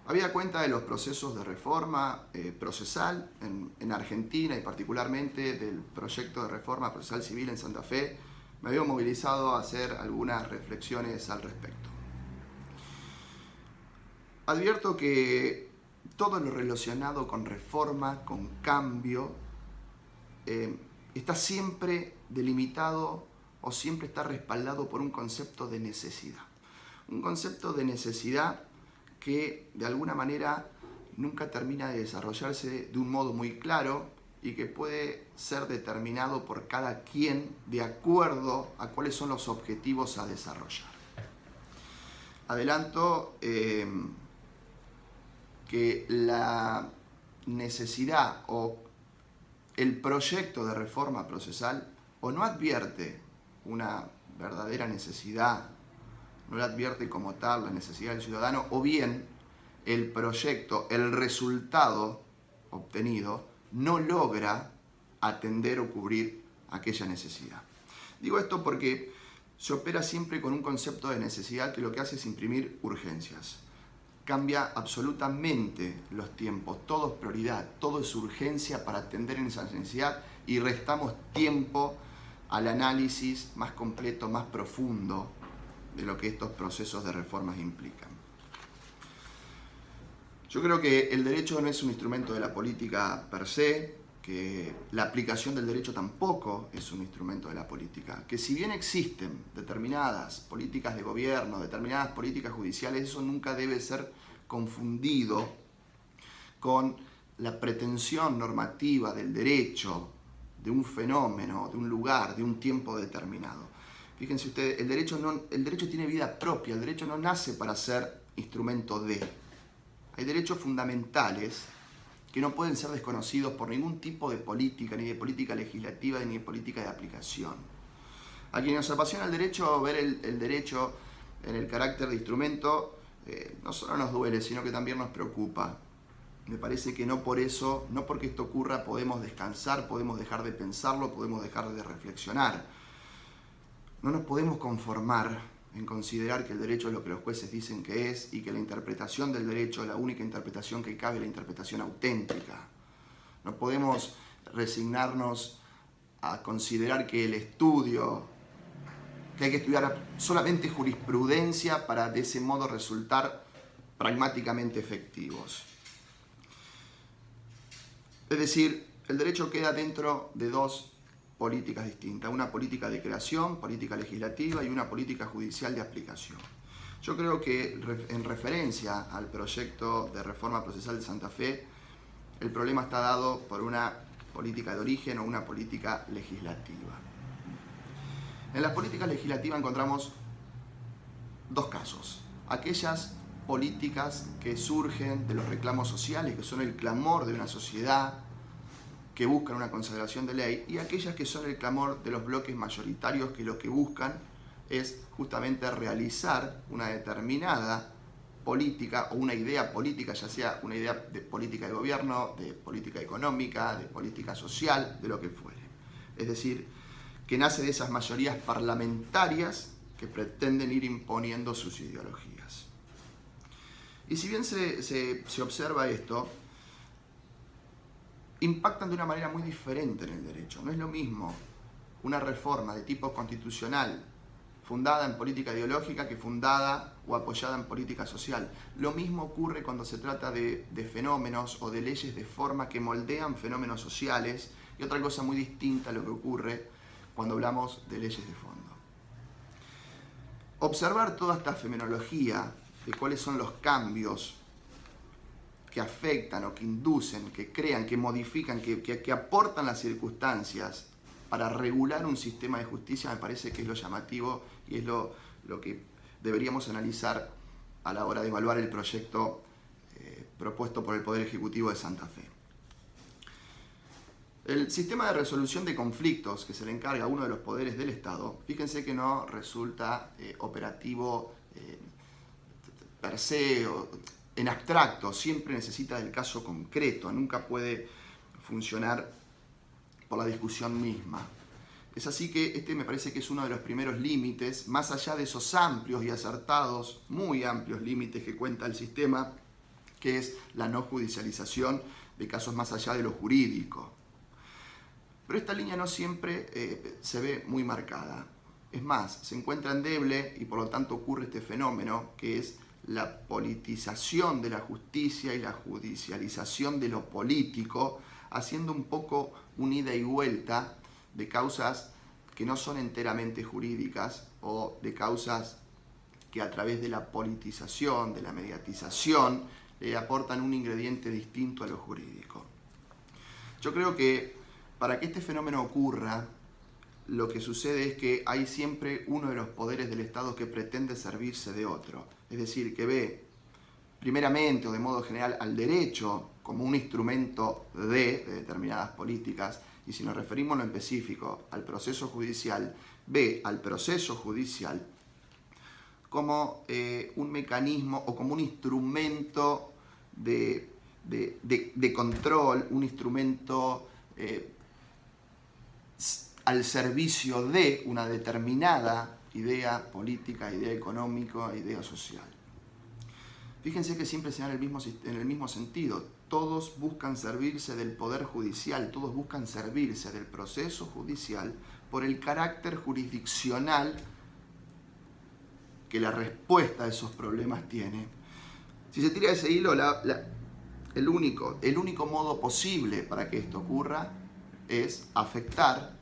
Habida cuenta de los procesos de reforma procesal en Argentina y particularmente del proyecto de reforma procesal civil en Santa Fe, me había movilizado a hacer algunas reflexiones al respecto. Advierto que todo lo relacionado con reforma, con cambio, está siempre delimitado o siempre está respaldado por un concepto de necesidad. Un concepto de necesidad que de alguna manera nunca termina de desarrollarse de un modo muy claro y que puede ser determinado por cada quien de acuerdo a cuáles son los objetivos a desarrollar. Adelanto que la necesidad o el proyecto de reforma procesal o no advierte una verdadera necesidad, no la advierte como tal la necesidad del ciudadano, o bien el proyecto, el resultado obtenido no logra atender o cubrir aquella necesidad. Digo esto porque se opera siempre con un concepto de necesidad que lo que hace es imprimir urgencias. Cambia absolutamente los tiempos, todo es prioridad, todo es urgencia para atender en esa necesidad y restamos tiempo al análisis más completo, más profundo de lo que estos procesos de reformas implican. Yo creo que el derecho no es un instrumento de la política per se, que la aplicación del derecho tampoco es un instrumento de la política, que si bien existen determinadas políticas de gobierno, determinadas políticas judiciales, eso nunca debe ser confundido con la pretensión normativa del derecho, de un fenómeno, de un lugar, de un tiempo determinado. Fíjense ustedes, el derecho tiene vida propia, el derecho no nace para ser instrumento de. Hay derechos fundamentales que no pueden ser desconocidos por ningún tipo de política, ni de política legislativa, ni de política de aplicación. A quienes nos apasiona el derecho, ver el derecho en el carácter de instrumento, no solo nos duele, sino que también nos preocupa. Me parece que no por eso, no porque esto ocurra, podemos descansar, podemos dejar de pensarlo, podemos dejar de reflexionar. No nos podemos conformar en considerar que el derecho es lo que los jueces dicen que es y que la interpretación del derecho es la única interpretación que cabe, la interpretación auténtica. No podemos resignarnos a considerar que el estudio, que hay que estudiar solamente jurisprudencia para de ese modo resultar pragmáticamente efectivos. Es decir, el derecho queda dentro de dos políticas distintas, una política de creación, política legislativa y una política judicial de aplicación. Yo creo que en referencia al proyecto de reforma procesal de Santa Fe, el problema está dado por una política de origen o una política legislativa. En la política legislativa encontramos dos casos. Aquellas políticas que surgen de los reclamos sociales, que son el clamor de una sociedad que buscan una consagración de ley, y aquellas que son el clamor de los bloques mayoritarios que lo que buscan es justamente realizar una determinada política o una idea política, ya sea una idea de política de gobierno, de política económica, de política social, de lo que fuere. Es decir, que nace de esas mayorías parlamentarias que pretenden ir imponiendo sus ideologías. Y si bien se observa esto, impactan de una manera muy diferente en el derecho. No es lo mismo una reforma de tipo constitucional fundada en política ideológica que fundada o apoyada en política social. Lo mismo ocurre cuando se trata de fenómenos o de leyes de forma que moldean fenómenos sociales, y otra cosa muy distinta a lo que ocurre cuando hablamos de leyes de fondo. Observar toda esta fenomenología de cuáles son los cambios que afectan o que inducen, que crean, que modifican, que aportan las circunstancias para regular un sistema de justicia, me parece que es lo llamativo y es lo que deberíamos analizar a la hora de evaluar el proyecto propuesto por el Poder Ejecutivo de Santa Fe. El sistema de resolución de conflictos que se le encarga a uno de los poderes del Estado, fíjense que no resulta operativo per se o en abstracto, siempre necesita del caso concreto, nunca puede funcionar por la discusión misma. Es así que este me parece que es uno de los primeros límites, más allá de esos amplios y acertados, muy amplios límites que cuenta el sistema, que es la no judicialización de casos más allá de lo jurídico. Pero esta línea no siempre se ve muy marcada. Es más, se encuentra endeble y por lo tanto ocurre este fenómeno que es la politización de la justicia y la judicialización de lo político, haciendo un poco un ida y vuelta de causas que no son enteramente jurídicas o de causas que a través de la politización, de la mediatización, le aportan un ingrediente distinto a lo jurídico. Yo creo que para que este fenómeno ocurra, lo que sucede es que hay siempre uno de los poderes del Estado que pretende servirse de otro. Es decir, que ve primeramente o de modo general al derecho como un instrumento de determinadas políticas, y si nos referimos en lo específico al proceso judicial, ve al proceso judicial como un mecanismo o como un instrumento de control, un instrumento al servicio de una determinada idea política, idea económica, idea social. Fíjense que siempre se da en el mismo sentido. Todos buscan servirse del poder judicial, todos buscan servirse del proceso judicial por el carácter jurisdiccional que la respuesta a esos problemas tiene. Si se tira ese hilo, el único modo posible para que esto ocurra es afectar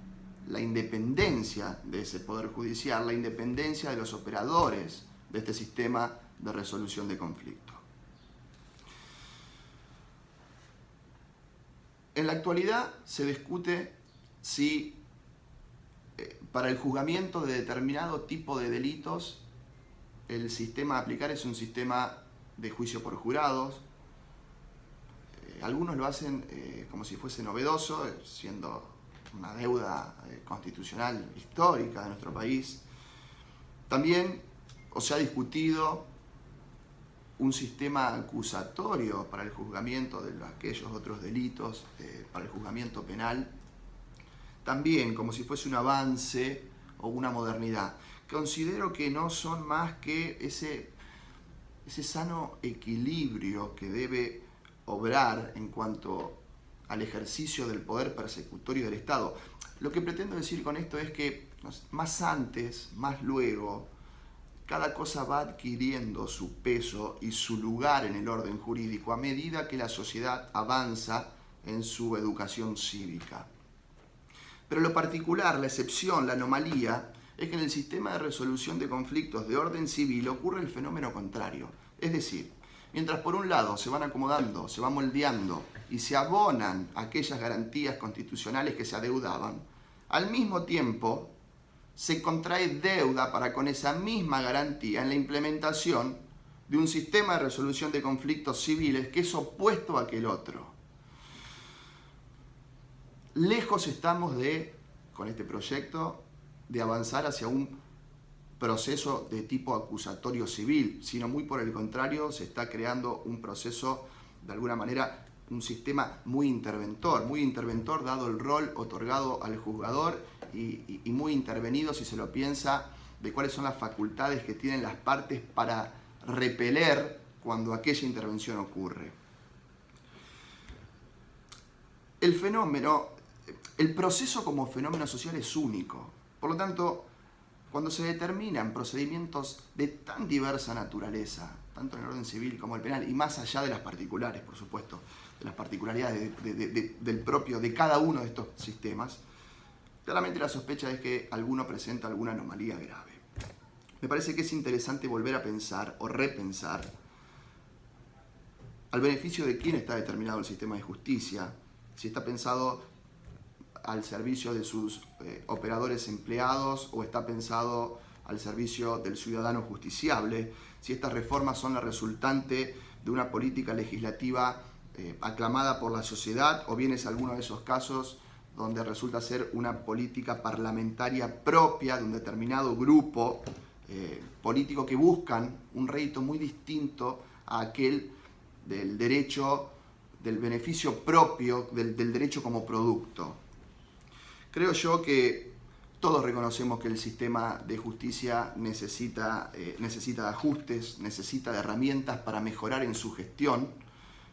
la independencia de ese poder judicial, la independencia de los operadores de este sistema de resolución de conflicto. En la actualidad se discute si para el juzgamiento de determinado tipo de delitos el sistema a aplicar es un sistema de juicio por jurados. Algunos lo hacen como si fuese novedoso, siendo una deuda constitucional histórica de nuestro país. También se ha discutido un sistema acusatorio para el juzgamiento de aquellos otros delitos, para el juzgamiento penal, también como si fuese un avance o una modernidad. Considero que no son más que ese sano equilibrio que debe obrar en cuanto al ejercicio del poder persecutorio del Estado. Lo que pretendo decir con esto es que más antes, más luego, cada cosa va adquiriendo su peso y su lugar en el orden jurídico a medida que la sociedad avanza en su educación cívica. Pero lo particular, la excepción, la anomalía, es que en el sistema de resolución de conflictos de orden civil ocurre el fenómeno contrario. Es decir, mientras por un lado se van acomodando, se van moldeando y se abonan aquellas garantías constitucionales que se adeudaban, al mismo tiempo se contrae deuda para con esa misma garantía en la implementación de un sistema de resolución de conflictos civiles que es opuesto a aquel otro. Lejos estamos con este proyecto, de avanzar hacia un proceso de tipo acusatorio civil, sino muy por el contrario, se está creando un proceso, de alguna manera, un sistema muy interventor dado el rol otorgado al juzgador y muy intervenido, si se lo piensa, de cuáles son las facultades que tienen las partes para repeler cuando aquella intervención ocurre. El proceso como fenómeno social es único. Por lo tanto, cuando se determinan procedimientos de tan diversa naturaleza, tanto en el orden civil como el penal, y más allá de las particulares, por supuesto, de las particularidades de cada uno de estos sistemas, claramente la sospecha es que alguno presenta alguna anomalía grave. Me parece que es interesante volver a pensar o repensar al beneficio de quién está determinado el sistema de justicia, si está pensado al servicio de sus operadores empleados o está pensado al servicio del ciudadano justiciable, si estas reformas son la resultante de una política legislativa aclamada por la sociedad o bien es alguno de esos casos donde resulta ser una política parlamentaria propia de un determinado grupo político que buscan un rédito muy distinto a aquel del derecho, del beneficio propio, del derecho como producto. Creo yo que todos reconocemos que el sistema de justicia necesita de ajustes, necesita de herramientas para mejorar en su gestión,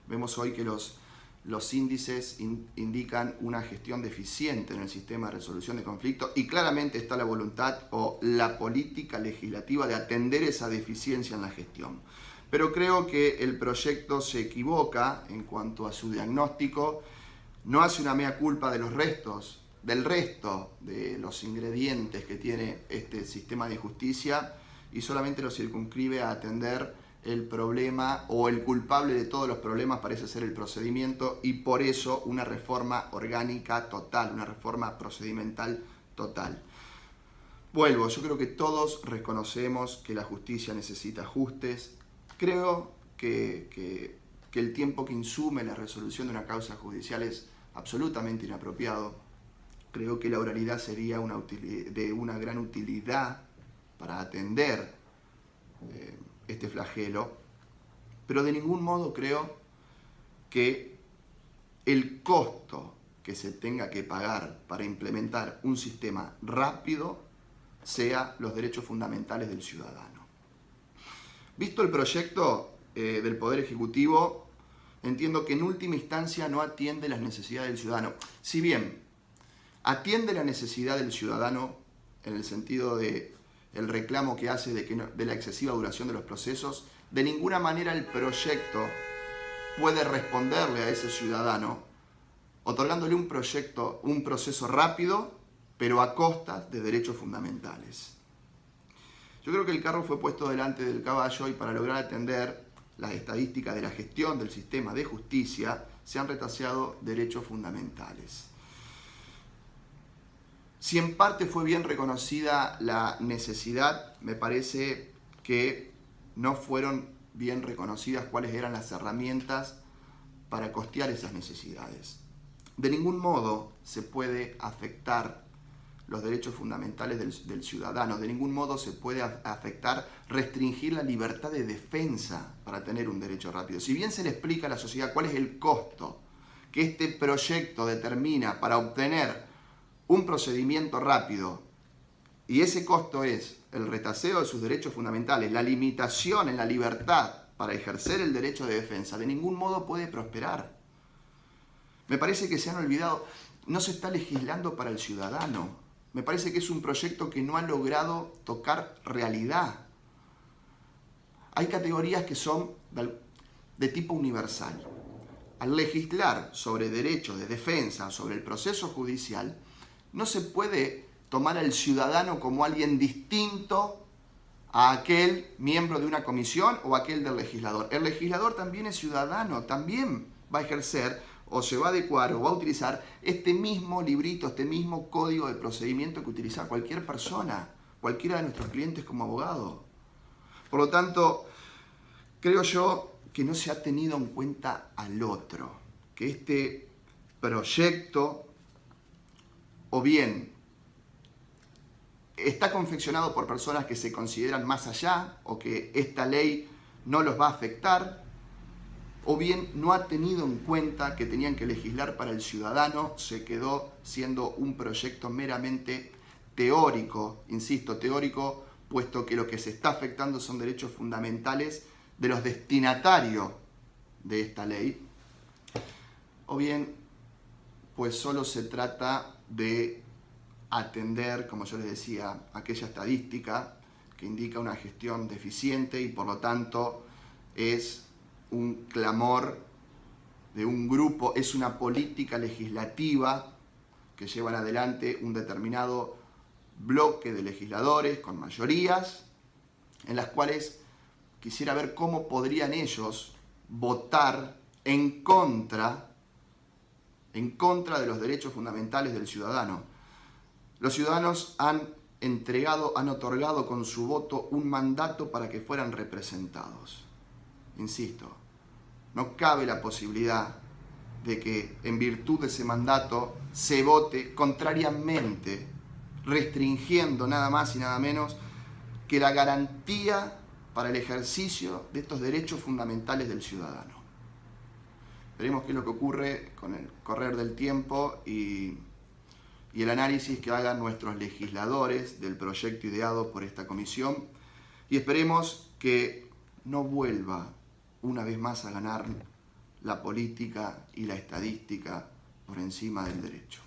Vemos hoy que los índices indican una gestión deficiente en el sistema de resolución de conflictos y claramente está la voluntad o la política legislativa de atender esa deficiencia en la gestión. Pero creo que el proyecto se equivoca en cuanto a su diagnóstico, no hace una mea culpa del resto de los ingredientes que tiene este sistema de justicia y solamente lo circunscribe a atender el problema o el culpable de todos los problemas parece ser el procedimiento y por eso una reforma orgánica total, una reforma procedimental total. Vuelvo, yo creo que todos reconocemos que la justicia necesita ajustes. Creo que el tiempo que insume la resolución de una causa judicial es absolutamente inapropiado. Creo que la oralidad sería de una gran utilidad para atender este flagelo, pero de ningún modo creo que el costo que se tenga que pagar para implementar un sistema rápido sea los derechos fundamentales del ciudadano. Visto el proyecto del Poder Ejecutivo, entiendo que en última instancia no atiende las necesidades del ciudadano. Si bien atiende la necesidad del ciudadano en el sentido de el reclamo que hace de la excesiva duración de los procesos, de ninguna manera el proyecto puede responderle a ese ciudadano otorgándole un proceso rápido, pero a costa de derechos fundamentales. Yo creo que el carro fue puesto delante del caballo y para lograr atender las estadísticas de la gestión del sistema de justicia se han retaseado derechos fundamentales. Si en parte fue bien reconocida la necesidad, me parece que no fueron bien reconocidas cuáles eran las herramientas para costear esas necesidades. De ningún modo se puede afectar los derechos fundamentales del ciudadano, de ningún modo se puede afectar, restringir la libertad de defensa para tener un derecho rápido. Si bien se le explica a la sociedad cuál es el costo que este proyecto determina para obtener un procedimiento rápido, y ese costo es el retaseo de sus derechos fundamentales, la limitación en la libertad para ejercer el derecho de defensa, de ningún modo puede prosperar. Me parece que se han olvidado, no se está legislando para el ciudadano. Me parece que es un proyecto que no ha logrado tocar realidad. Hay categorías que son de tipo universal. Al legislar sobre derechos de defensa, sobre el proceso judicial, no se puede tomar al ciudadano como alguien distinto a aquel miembro de una comisión o aquel del legislador. El legislador también es ciudadano, también va a ejercer o se va a adecuar o va a utilizar este mismo librito, este mismo código de procedimiento que utiliza cualquier persona, cualquiera de nuestros clientes como abogado. Por lo tanto, creo yo que no se ha tenido en cuenta al otro, que este proyecto o bien está confeccionado por personas que se consideran más allá o que esta ley no los va a afectar, o bien no ha tenido en cuenta que tenían que legislar para el ciudadano, se quedó siendo un proyecto meramente teórico, insisto, teórico, puesto que lo que se está afectando son derechos fundamentales de los destinatarios de esta ley, o bien pues solo se trata de atender, como yo les decía, aquella estadística que indica una gestión deficiente y por lo tanto es un clamor de un grupo, es una política legislativa que llevan adelante un determinado bloque de legisladores con mayorías, en las cuales quisiera ver cómo podrían ellos votar en contra de los derechos fundamentales del ciudadano. Los ciudadanos han otorgado con su voto un mandato para que fueran representados. Insisto, no cabe la posibilidad de que en virtud de ese mandato se vote contrariamente, restringiendo nada más y nada menos que la garantía para el ejercicio de estos derechos fundamentales del ciudadano. Veremos qué es lo que ocurre con el correr del tiempo y el análisis que hagan nuestros legisladores del proyecto ideado por esta comisión y esperemos que no vuelva una vez más a ganar la política y la estadística por encima del derecho.